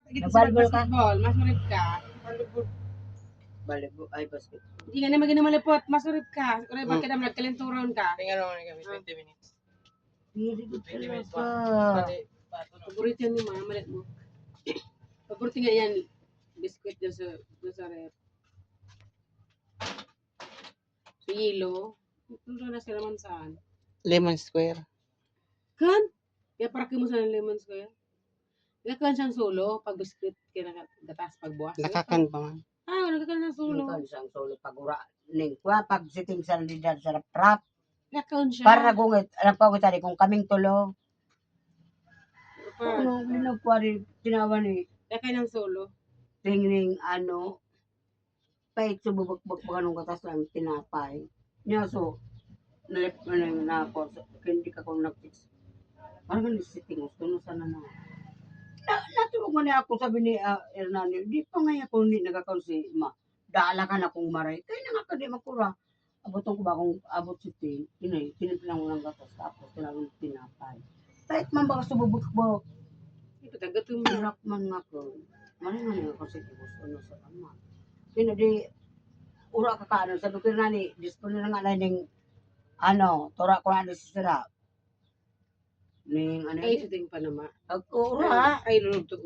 Kita sa Nagbalbol ka? basketball, mas marip ka. Balibot. Balibol, ay basket. Hindi nga naman ginamalipot, mas marip ka. Kung bakit ka naman nagkalinturon ka. Tingnan naman kami, 20 minutes. Very good 20 minutes talaga. pa. Paborito yan yung mga malit mo. Paborito nga yan, biskuit dyan sa rep. Sa yelo. Ito na sila man saan. Lemon Square. Kan? Kaya para mo sa lemon square. Kaya kan siyang solo, pag biskuit, kaya nagatas pagbuwas. Nakakan pa man. Nagkakan siyang solo. Solo. Isang solo pagura. Ning kwa pag sitting sa lidan sa rap. Nagkakan siya. Para nagungit, alam ko tadi kung kaming tulo. Pa, Ano, binagkwari, tinawa ni kaya ng solo. tingning ano, pahit sububak-bak pa kanong katas lang tinapay. Niya so, nalip na ako, hindi ka kung nag-fix. Parang ganun sitting, gusto sana na. Natulog mo niya ako, sabi ni Hernani, di pa nga ako hindi nagkakaroon si Ma. Daala ka na kung maray. Kaya na nga ka di makura. Abotong ko ba kung abot si Tin, tiniplang mo ng gatas, tapos tinawag tinapay. Kahit man baka sububak-bak, Ito, tagatum mo. hirap man nga ko. Maring nga niya ako si Tibus, ano sa kama. Kaya di, ura ka kaano, sabi ko na ni, dispone na nga na yung, ano, tura ko na si Sira. Ning, ano Ay, siting pa naman. Agkura. Ay, lulog to